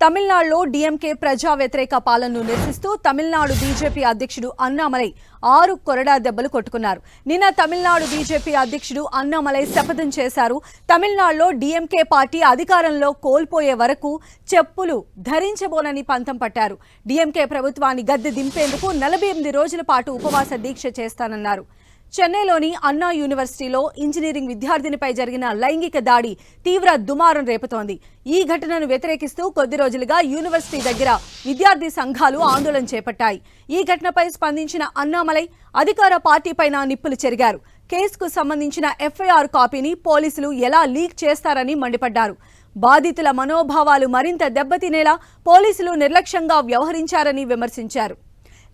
తమిళనాడులో డీఎంకే ప్రజా వ్యతిరేక పాలనను నిరసిస్తూ తమిళనాడు బీజేపీ అధ్యక్షుడు అన్నామలై 6 కొరడా దెబ్బలు కొట్టుకున్నారు. నిన్న తమిళనాడు బీజేపీ అధ్యక్షుడు అన్నామలై శపథం చేశారు. తమిళనాడులో డీఎంకే పార్టీ అధికారంలో కోల్పోయే వరకు చెప్పులు ధరించబోనని పంతం పట్టారు. డీఎంకే ప్రభుత్వాన్ని గద్దె దింపేందుకు 48 రోజుల పాటు ఉపవాస దీక్ష చేస్తానన్నారు. చెన్నైలోని అన్నా యూనివర్సిటీలో ఇంజనీరింగ్ విద్యార్థినిపై జరిగిన లైంగిక దాడి తీవ్ర దుమారం రేపుతోంది. ఈ ఘటనను వ్యతిరేకిస్తూ కొద్ది రోజులుగా యూనివర్సిటీ దగ్గర విద్యార్థి సంఘాలు ఆందోళన చేపట్టాయి. ఈ ఘటనపై స్పందించిన అన్నామలై అధికార పార్టీపైన నిప్పులు చెరిగారు. కేసుకు సంబంధించిన ఎఫ్ఐఆర్ కాపీని పోలీసులు ఎలా లీక్ చేస్తారని మండిపడ్డారు. బాధితుల మనోభావాలు మరింత దెబ్బతినేలా పోలీసులు నిర్లక్ష్యంగా వ్యవహరించారని విమర్శించారు.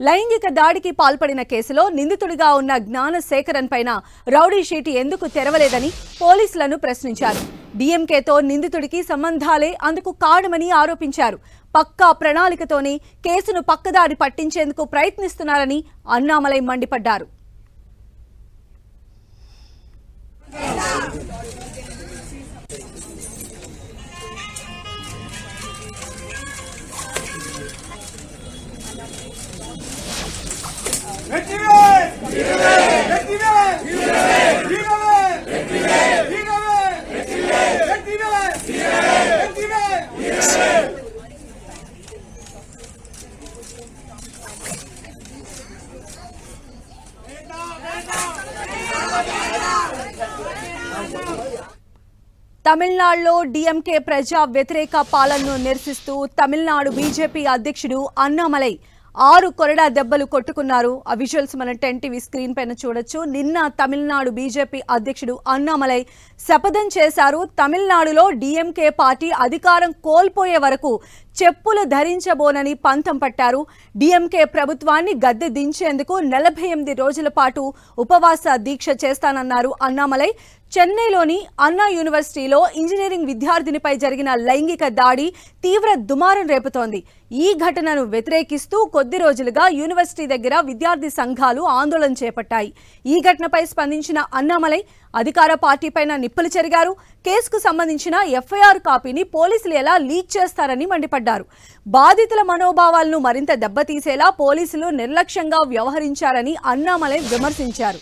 లైంగిక దాడికి పాల్పడిన కేసులో నిందితుడిగా ఉన్న జ్ఞానశేఖరన్ పైన రౌడీ షీట్ ఎందుకు తెరవలేదని పోలీసులను ప్రశ్నించారు. డీఎంకేతో నిందితుడికి సంబంధాలే అందుకు కారణమని ఆరోపించారు. పక్కా ప్రణాళికతోనే కేసును పక్కదారి పట్టించేందుకు ప్రయత్నిస్తున్నారని అన్నామలై మండిపడ్డారు. తమిళనాడులో డీఎంకే ప్రజా వ్యతిరేక పాలనను నిరసిస్తూ తమిళనాడు బీజేపీ అధ్యక్షుడు అన్నామలై 6 కొరడా దెబ్బలు కొట్టుకున్నారు. ఆ విజువల్స్ మన 10 టీవీ స్క్రీన్ పైన చూడొచ్చు. నిన్న తమిళనాడు బీజేపీ అధ్యక్షుడు అన్నామలై శపథం చేశారు. తమిళనాడులో డీఎంకే పార్టీ అధికారం కోల్పోయే వరకు చెప్పులు ధరించబోనని పంతం పట్టారు. డీఎంకే ప్రభుత్వాన్ని గద్దె దించేందుకు 48 రోజుల పాటు ఉపవాస దీక్ష చేస్తానన్నారు అన్నామలై. చెన్నైలోని అన్నా యూనివర్సిటీలో ఇంజనీరింగ్ విద్యార్థినిపై జరిగిన లైంగిక దాడి తీవ్ర దుమారం రేపుతోంది. ఈ ఘటనను వ్యతిరేకిస్తూ కొద్ది రోజులుగా యూనివర్సిటీ దగ్గర విద్యార్థి సంఘాలు ఆందోళన చేపట్టాయి. ఈ ఘటనపై స్పందించిన అన్నామలై అధికార పార్టీపైన నిప్పులు చెరిగారు. కేసుకు సంబంధించిన ఎఫ్ఐఆర్ కాపీని పోలీసులు ఎలా లీక్ చేస్తారని మండిపడ్డారు. బాధితుల మనోభావాలను మరింత దెబ్బతీసేలా పోలీసులు నిర్లక్ష్యంగా వ్యవహరించారని అన్నామలై విమర్శించారు.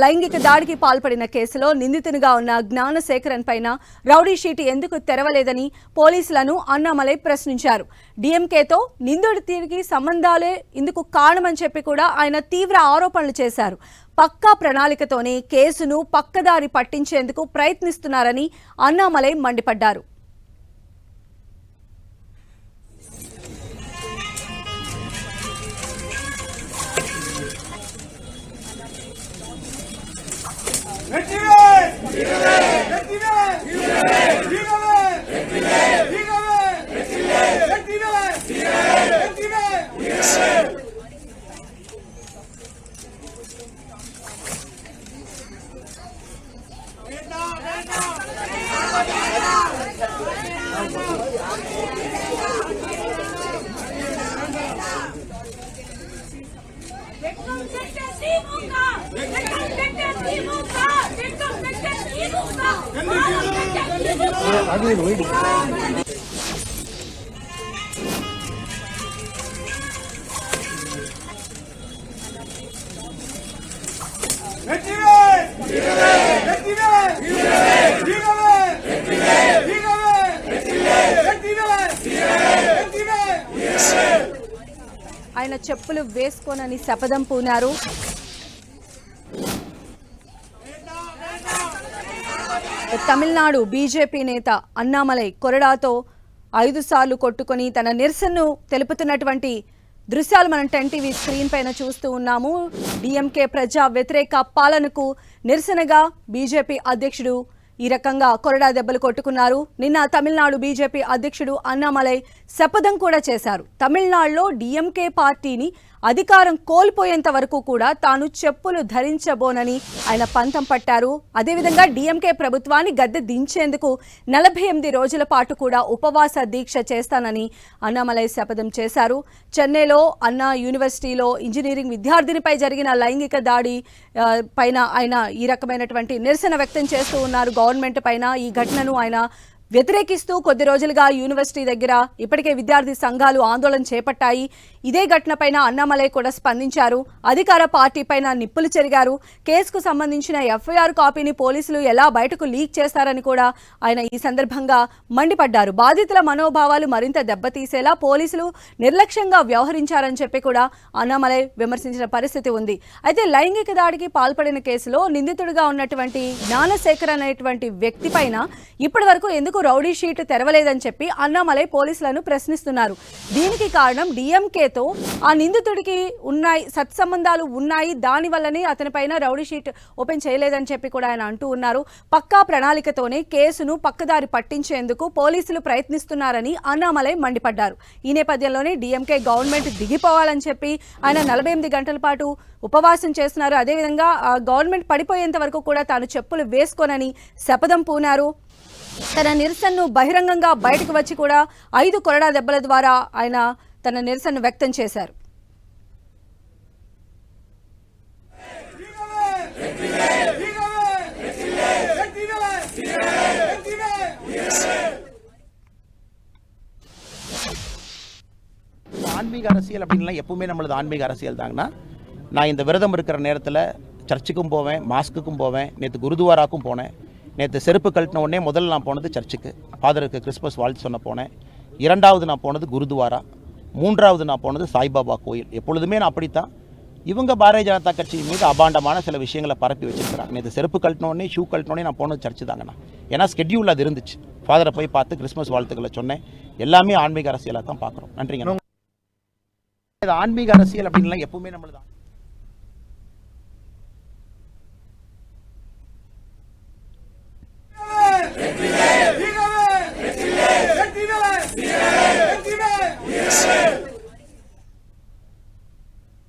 లైంగిక దాడికి పాల్పడిన కేసులో నిందితునిగా ఉన్న జ్ఞానశేఖరన్ పైన రౌడీ షీట్ ఎందుకు తెరవలేదని పోలీసులను అన్నామలై ప్రశ్నించారు. డీఎంకేతో నిందితుడికి సంబంధాలే ఇందుకు కారణమని చెప్పి కూడా ఆయన తీవ్ర ఆరోపణలు చేశారు. పక్కా ప్రణాళికతోనే కేసును పక్కదారి పట్టించేందుకు ప్రయత్నిస్తున్నారని అన్నామలై మండిపడ్డారు. ఆయన చెప్పులు వేసుకోనని శపథం పూనారు. తమిళనాడు బీజేపీ నేత అన్నామలై కొరడాతో 5 సార్లు కొట్టుకొని తన నిరసనను తెలుపుతున్నటువంటి దృశ్యాలు మనం 10 టీవీ స్క్రీన్ పైన చూస్తూ ఉన్నాము. డీఎంకే ప్రజా వ్యతిరేక పాలనకు నిరసనగా బీజేపీ అధ్యక్షుడు ఈ రకంగా కొరడా దెబ్బలు కొట్టుకున్నారు. నిన్న తమిళనాడు బీజేపీ అధ్యక్షుడు అన్నామలై శపథం కూడా చేశారు. తమిళనాడులో డీఎంకే పార్టీని అధికారం కోల్పోయేంత వరకు కూడా తాను చెప్పులు ధరించబోనని ఆయన పంతం పట్టారు. అదేవిధంగా డీఎంకే ప్రభుత్వాన్ని గద్దె దించేందుకు 48 రోజుల పాటు కూడా ఉపవాస దీక్ష చేస్తానని అన్నామలై శపథం చేశారు. చెన్నైలో అన్నా యూనివర్సిటీలో ఇంజనీరింగ్ విద్యార్థినిపై జరిగిన లైంగిక దాడి పైన ఆయన ఈ రకమైనటువంటి నిరసన వ్యక్తం చేస్తూ ఉన్నారు. గవర్నమెంట్ పైన ఈ ఘటనను ఆయన వ్యతిరేకిస్తూ కొద్ది రోజులుగా యూనివర్సిటీ దగ్గర ఇప్పటికే విద్యార్థి సంఘాలు ఆందోళన చేపట్టాయి. ఇదే ఘటనపైన అన్నామలై కూడా స్పందించారు. అధికార పార్టీ పైన నిప్పులు చెరిగారు. కేసుకు సంబంధించిన ఎఫ్ఐఆర్ కాపీని పోలీసులు ఎలా బయటకు లీక్ చేస్తారని కూడా ఆయన ఈ సందర్భంగా మండిపడ్డారు. బాధితుల మనోభావాలు మరింత దెబ్బతీసేలా పోలీసులు నిర్లక్ష్యంగా వ్యవహరించారని చెప్పి కూడా అన్నామలై విమర్శించిన పరిస్థితి ఉంది. అయితే లైంగిక దాడికి పాల్పడిన కేసులో నిందితుడిగా ఉన్నటువంటి జ్ఞానశేఖర్ అనేటువంటి వ్యక్తి పైన ఇప్పటి వరకు ఎందుకు రౌడీ షీట్ తెరవలేదని చెప్పి అన్నామలై పోలీసులను ప్రశ్నిస్తున్నారు. దీనికి కారణం డిఎంకేతో ఆ నిందితుడికి ఉన్నాయి సత్సంబంధాలు ఉన్నాయి, దాని వల్లనే అతనిపైన రౌడీ షీట్ ఓపెన్ చేయలేదని చెప్పి కూడా ఆయన అంటూ ఉన్నారు. పక్కా ప్రణాళికతోనే కేసును పక్కదారి పట్టించేందుకు పోలీసులు ప్రయత్నిస్తున్నారని అన్నామలై మండిపడ్డారు. ఈ నేపథ్యంలోనే డిఎంకే గవర్నమెంట్ దిగిపోవాలని చెప్పి ఆయన 48 గంటల పాటు ఉపవాసం చేస్తున్నారు. అదేవిధంగా గవర్నమెంట్ పడిపోయేంత వరకు కూడా తాను చెప్పులు వేసుకోనని శపథం పూనారు. తన నిరసనను బహిరంగంగా బయటకు వచ్చి కూడా 5 కొరడా దెబ్బల ద్వారా ఆయన తన నిరసనను వ్యక్తం చేశారు. ஆன்மீக அரசியல் அப்படின்லாம் எப்பவுமே நம்மளது ஆன்மீக அரசியல் தாங்கண்ணா. நான் இந்த விரதம் இருக்கிற நேரத்தில் சர்ச்சுக்கும் போவேன், மாஸ்க்குக்கும் போவேன், நேற்று குருதுவாராக்கும் போனேன். நேற்று செருப்பு கழட்டின உடனே முதல்ல நான் போனது சர்ச்சுக்கு, ஃபாதருக்கு கிறிஸ்மஸ் வாழ்த்து சொன்ன போனேன். 2வது நான் போனது குருதுவாரா, 3வது நான் போனது சாய்பாபா கோயில். எப்பொழுதுமே நான் அப்படித்தான். இவங்க பாரதிய ஜனதா கட்சி மீது அபாண்டமான சில விஷயங்களை பரப்பி வச்சிருக்கிறாங்க. நேற்று செருப்பு கழட்டினோடனே ஷூ கழட்டினோடனே நான் போனது சர்ச்சு தாங்கண்ணா. ஏன்னா ஸ்கெட்யூல் அது இருந்துச்சு. ஃபாதரை போய் பார்த்து கிறிஸ்மஸ் வாழ்த்துக்களை சொன்னேன். எல்லாமே ஆன்மீக அரசியலாக தான் பார்க்குறோம். நன்றிங்க. ஆன்மீக அரசியல் அப்படின்லாம் எப்பவுமே நம்மளது